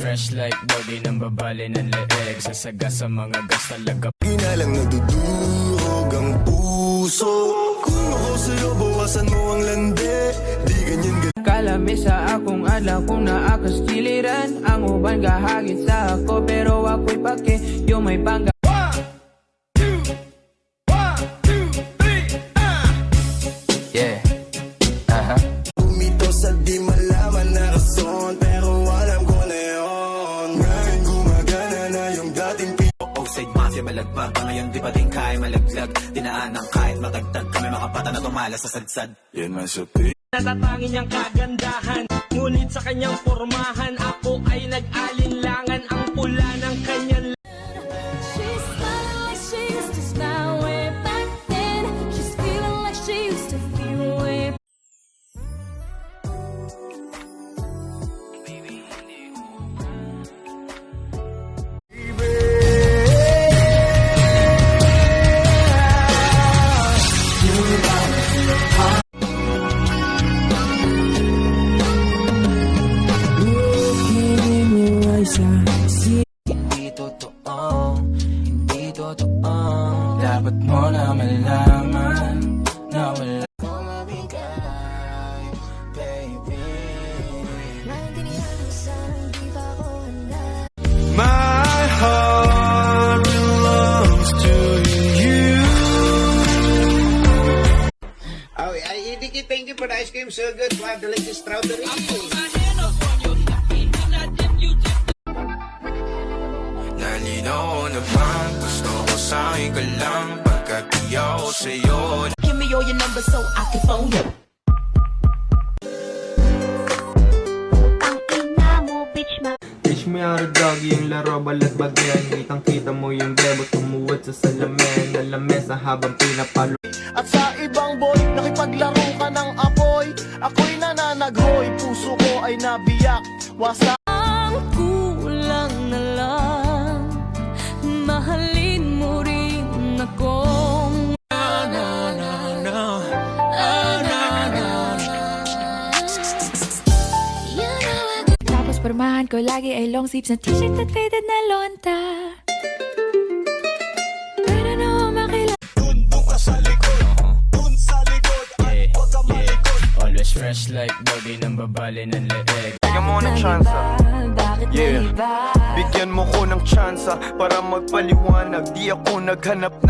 fresh like body ng babali ng leeg. Sasaga sa mga gas talaga. Ginalang nadudurog ang puso. Kung ako sa'yo, bawasan mo ang lande. Di ganyan Kalami sa akong adlaw kung naakas kiliran. Ang uban gahagit sa ako pero ako'y pake. Yung may bangga. 1, 2, 3, yeah. Bumito sa di malaman na rason, pero alam ko na yun. Ngayon gumagana na yung dating Outside mafia malagbag, ngayon di pa din kaya malaglag. Dinaan ng kahit matagtag kami makapata na tumala sa sadsad. yan man sa pi. Natatangin niyang kagandahan, ngunit sa kanyang pormahan ako ay nag-alinlangan. Ang pula ng kanyang She's smiling like she used to smile way back then. She's feeling like she used to feel way. Hindi totoo. Dapat mo na malaman na wala. My heart belongs to you. Oh, Idiki, thank you for the ice cream. So good. Wow, delicious strawberry. Nalinaw naman, gusto ko sa'yo ka lang. Pagkat di ako sa'yo. Give me all your numbers so I can phone you. Teach me how to doggy yung laro balat bagyan. Kitang kita mo yung bebo tumuwad sa salamin. Na lamesa habang pinapalo. At sa ibang boy, nakipaglaro ka ng apoy. Ako'y nananaghoy, puso ko ay nabiyak. Wasa Ang kulang na lang, mahalin mo rin akong. Tapos pormahan ko lagi ay long sleeves na t-shirt at faded na lonta. Para na makilala. Always fresh like body ng babali ng leeg. Bigyan mo ng tsansa. Bakit Yeah. naiba? Bigyan mo ko ng tsansa para magpaliwanag. Di ako naghanap ng